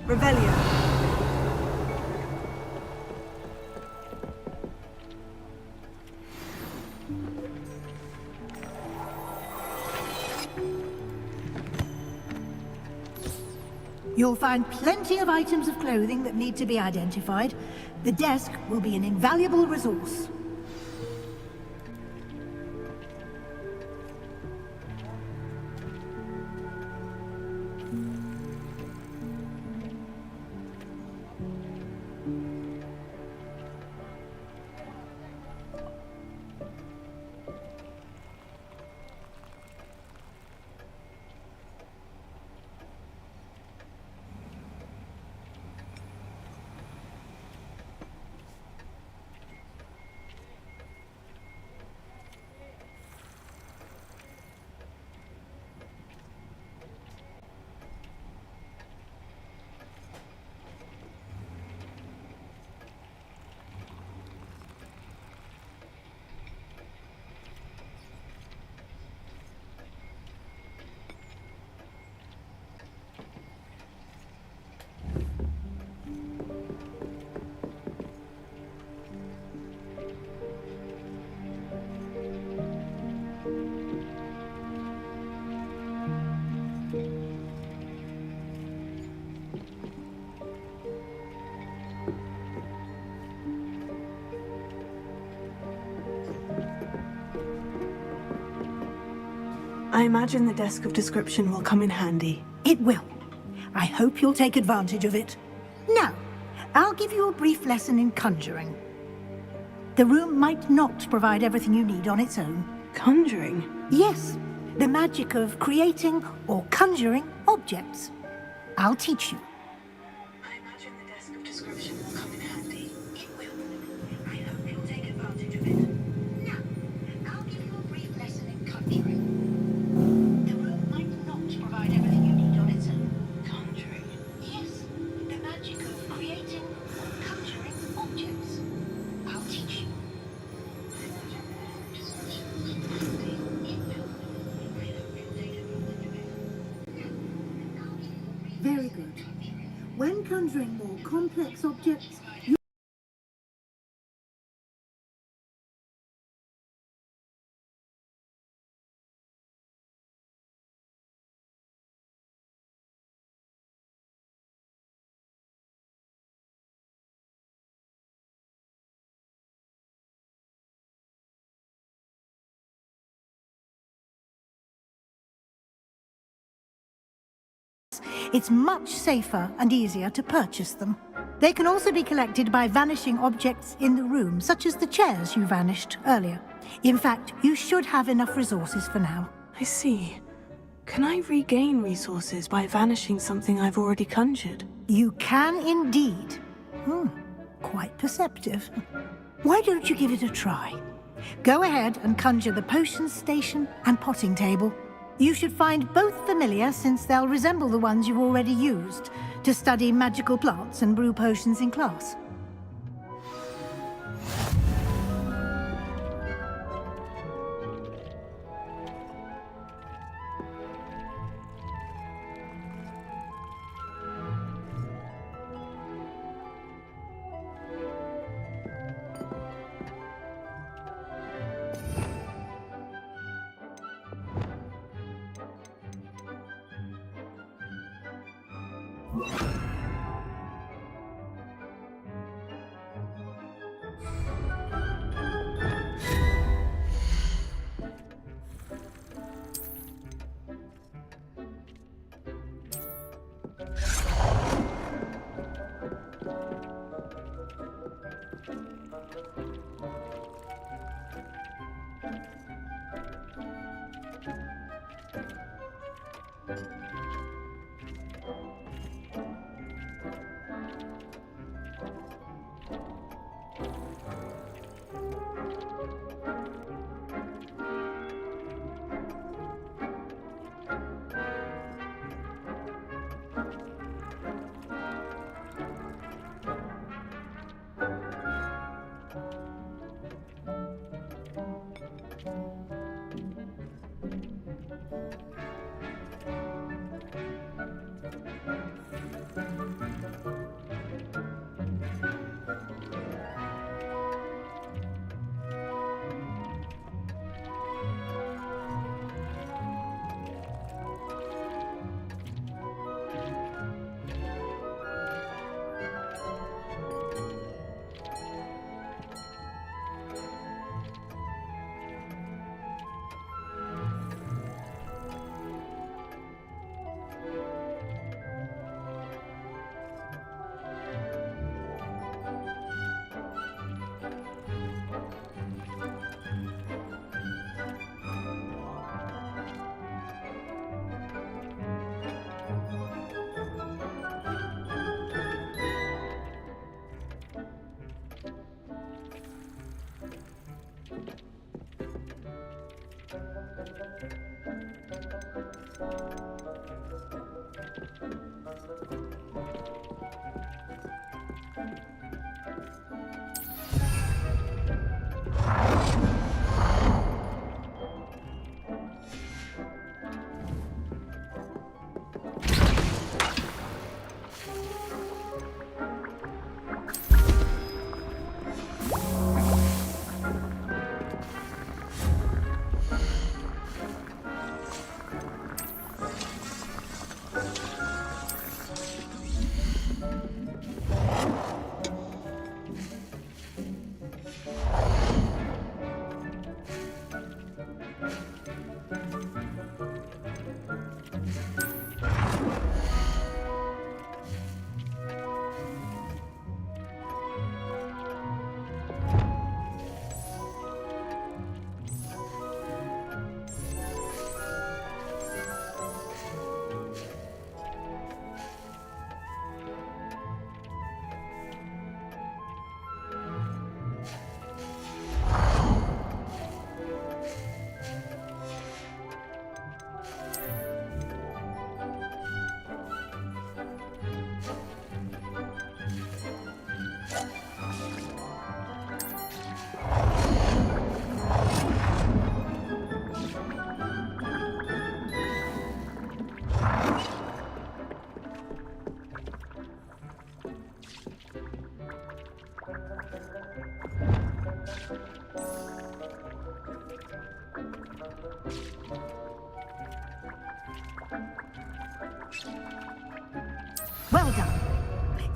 Revelio. You'll find plenty of items of clothing that need to be identified. The desk will be an invaluable resource. I imagine the desk of description will come in handy. It will. I hope you'll take advantage of it. Now, I'll give you a brief lesson in conjuring. The room might not provide everything you need on its own. Conjuring? Yes, the magic of creating or conjuring objects. I'll teach you. I imagine the desk of description will come in handy. It will. I hope you'll take advantage of it. Now, I'll give you a brief lesson in conjuring. The room might not provide everything you need on its own. Conjuring? Yes, the magic of creating or conjuring objects. I'll teach you. Very good. When conjuring more complex objects, it's much safer and easier to purchase them. They can also be collected by vanishing objects in the room, such as the chairs you vanished earlier. In fact, you should have enough resources for now. I see. Can I regain resources by vanishing something I've already conjured? You can indeed. Quite perceptive. Why don't you give it a try? Go ahead and conjure the potion station and potting table. You should find both familiar, since they'll resemble the ones you've already used to study magical plants and brew potions in class.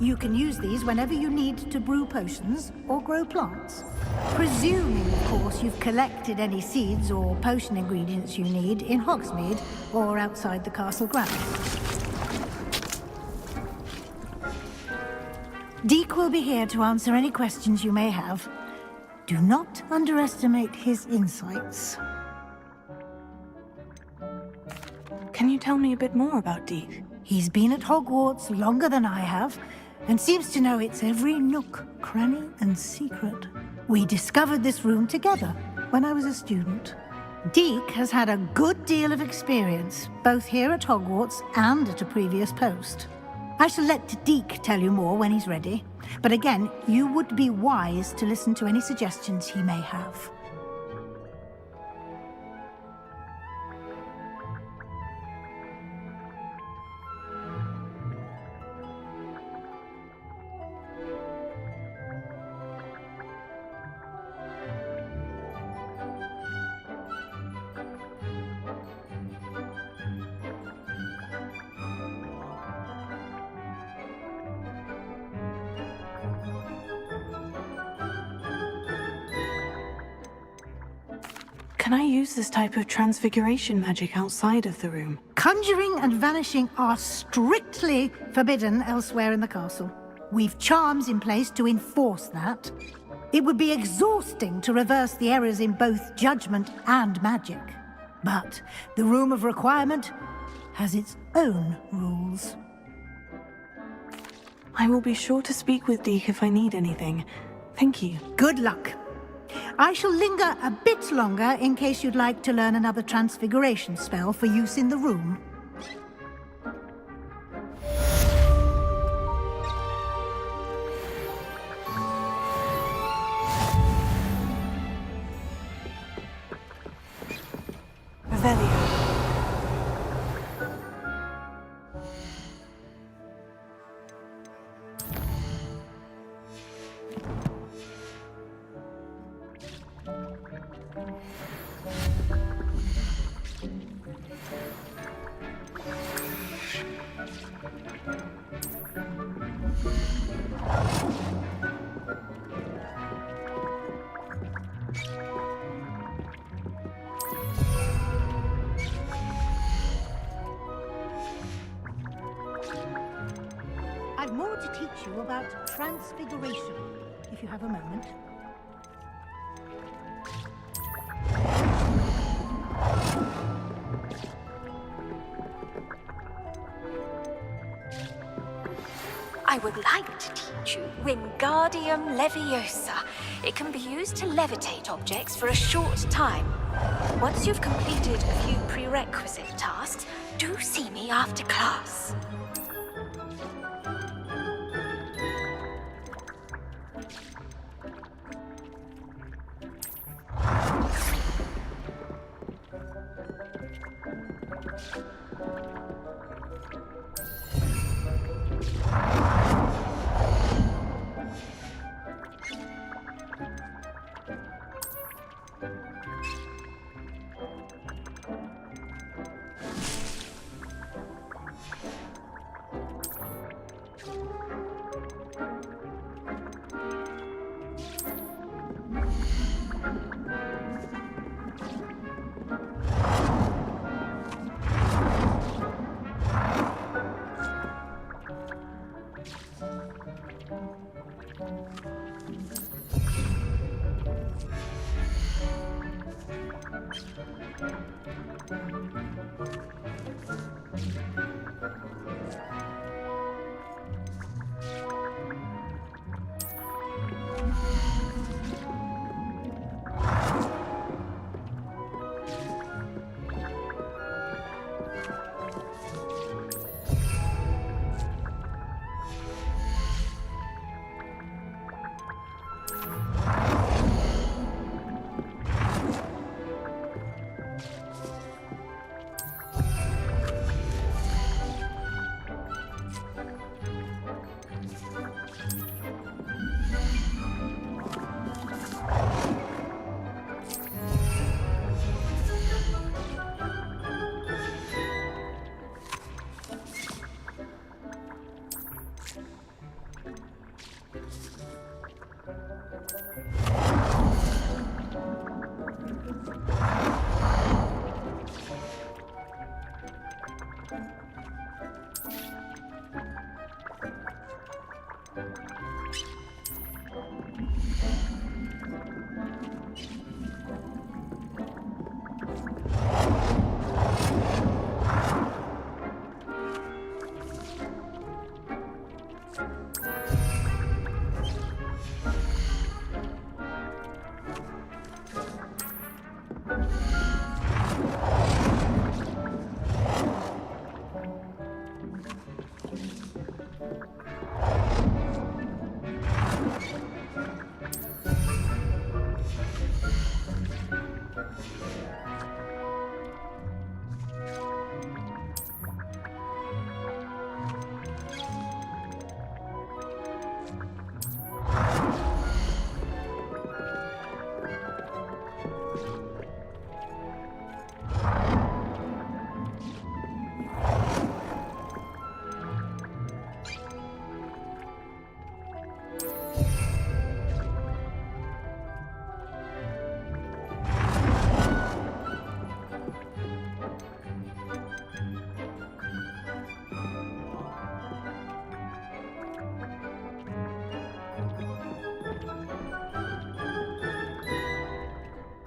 You can use these whenever you need to brew potions or grow plants. Presuming, of course, you've collected any seeds or potion ingredients you need in Hogsmeade or outside the castle grounds. Deek will be here to answer any questions you may have. Do not underestimate his insights. Can you tell me a bit more about Deek? He's been at Hogwarts longer than I have, and seems to know its every nook, cranny, and secret. We discovered this room together when I was a student. Deek has had a good deal of experience, both here at Hogwarts and at a previous post. I shall let Deek tell you more when he's ready, but again, you would be wise to listen to any suggestions he may have. Can I use this type of transfiguration magic outside of the room? Conjuring and vanishing are strictly forbidden elsewhere in the castle. We've charms in place to enforce that. It would be exhausting to reverse the errors in both judgment and magic. But the Room of Requirement has its own rules. I will be sure to speak with Deek if I need anything. Thank you. Good luck. I shall linger a bit longer in case you'd like to learn another transfiguration spell for use in the room. Revelio. I've more to teach you about transfiguration, if you have a moment. I would like to teach you Wingardium Leviosa. It can be used to levitate objects for a short time. Once you've completed a few prerequisite tasks, do see me after class.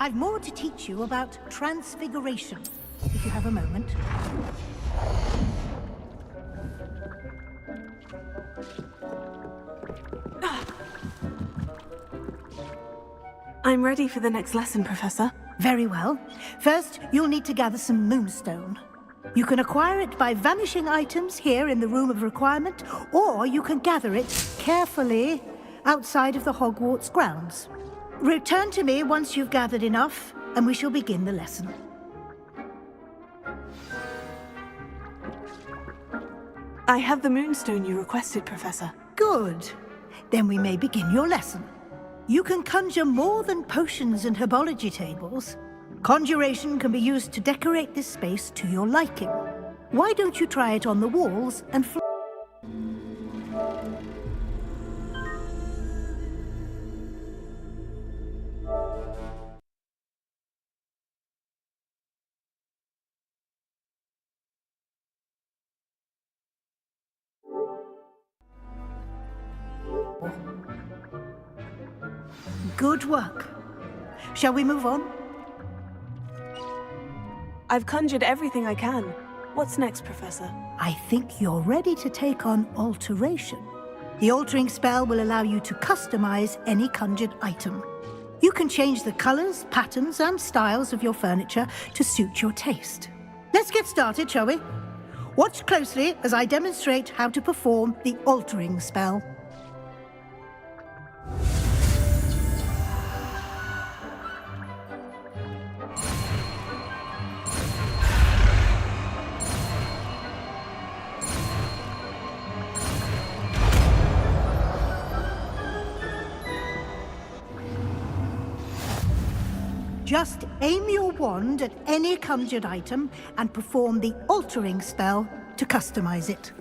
I've more to teach you about transfiguration, if you have a moment. I'm ready for the next lesson, Professor. Very well. First, you'll need to gather some moonstone. You can acquire it by vanishing items here in the Room of Requirement, or you can gather it carefully outside of the Hogwarts grounds. Return to me once you've gathered enough, and we shall begin the lesson. I have the moonstone you requested, Professor. Good. Then we may begin your lesson. You can conjure more than potions and herbology tables. Conjuration can be used to decorate this space to your liking. Why don't you try it on the walls and Good work. Shall we move on? I've conjured everything I can. What's next, Professor? I think you're ready to take on alteration. The altering spell will allow you to customize any conjured item. You can change the colors, patterns, and styles of your furniture to suit your taste. Let's get started, shall we? Watch closely as I demonstrate how to perform the altering spell. Just aim your wand at any conjured item and perform the altering spell to customize it.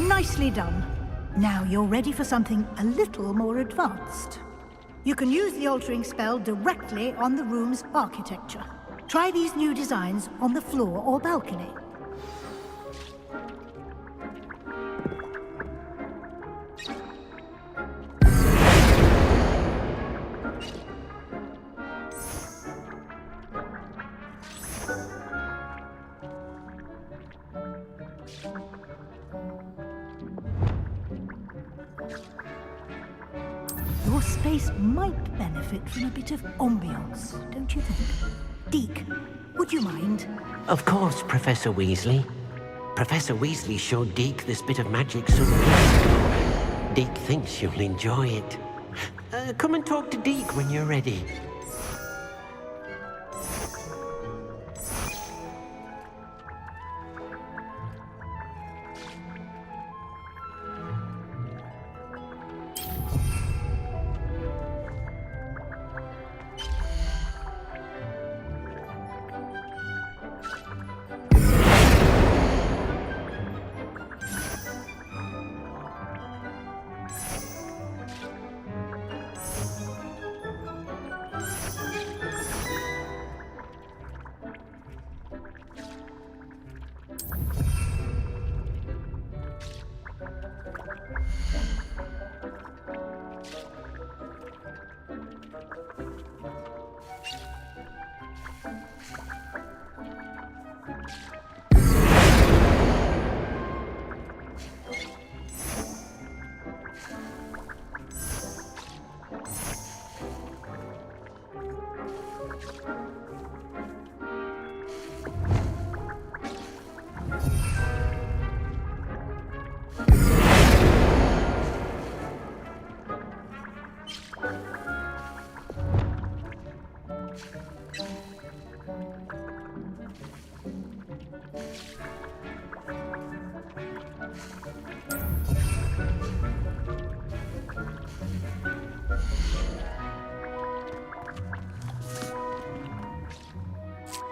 Nicely done. Now you're ready for something a little more advanced. You can use the altering spell directly on the room's architecture. Try these new designs on the floor or balcony. Your space might benefit from a bit of ambiance, don't you think? Deke, would you mind? Of course, Professor Weasley. Professor Weasley showed Deke this bit of magic some years ago. Deke thinks you'll enjoy it. Come and talk to Deke when you're ready.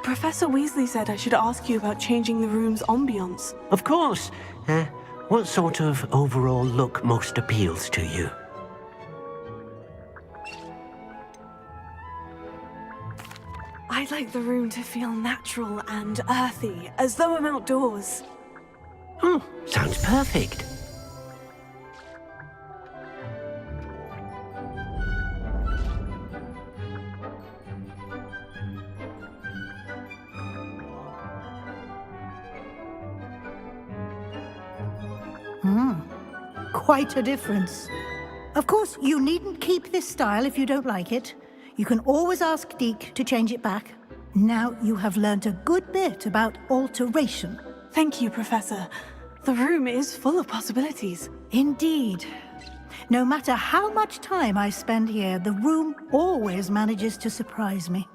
Professor Weasley said I should ask you about changing the room's ambience. Of course. What sort of overall look most appeals to you? I'd like the room to feel natural and earthy, as though I'm outdoors. Oh, sounds perfect. Quite a difference. Of course, you needn't keep this style if you don't like it. You can always ask Deke to change it back. Now you have learnt a good bit about alteration. Thank you, Professor. The room is full of possibilities. Indeed. No matter how much time I spend here, the room always manages to surprise me.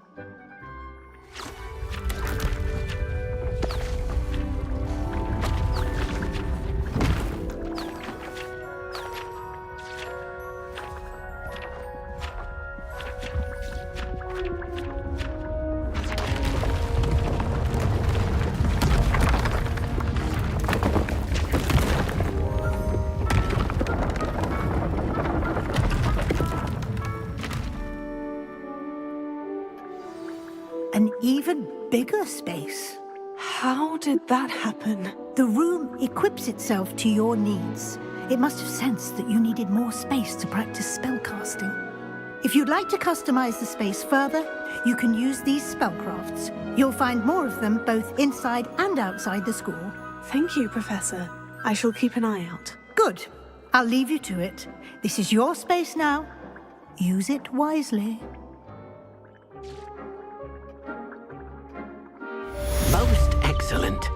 An even bigger space. How did that happen? The room equips itself to your needs. It must have sensed that you needed more space to practice spellcasting. If you'd like to customize the space further, you can use these spellcrafts. You'll find more of them both inside and outside the school. Thank you, Professor. I shall keep an eye out. Good. I'll leave you to it. This is your space now. Use it wisely. Most excellent.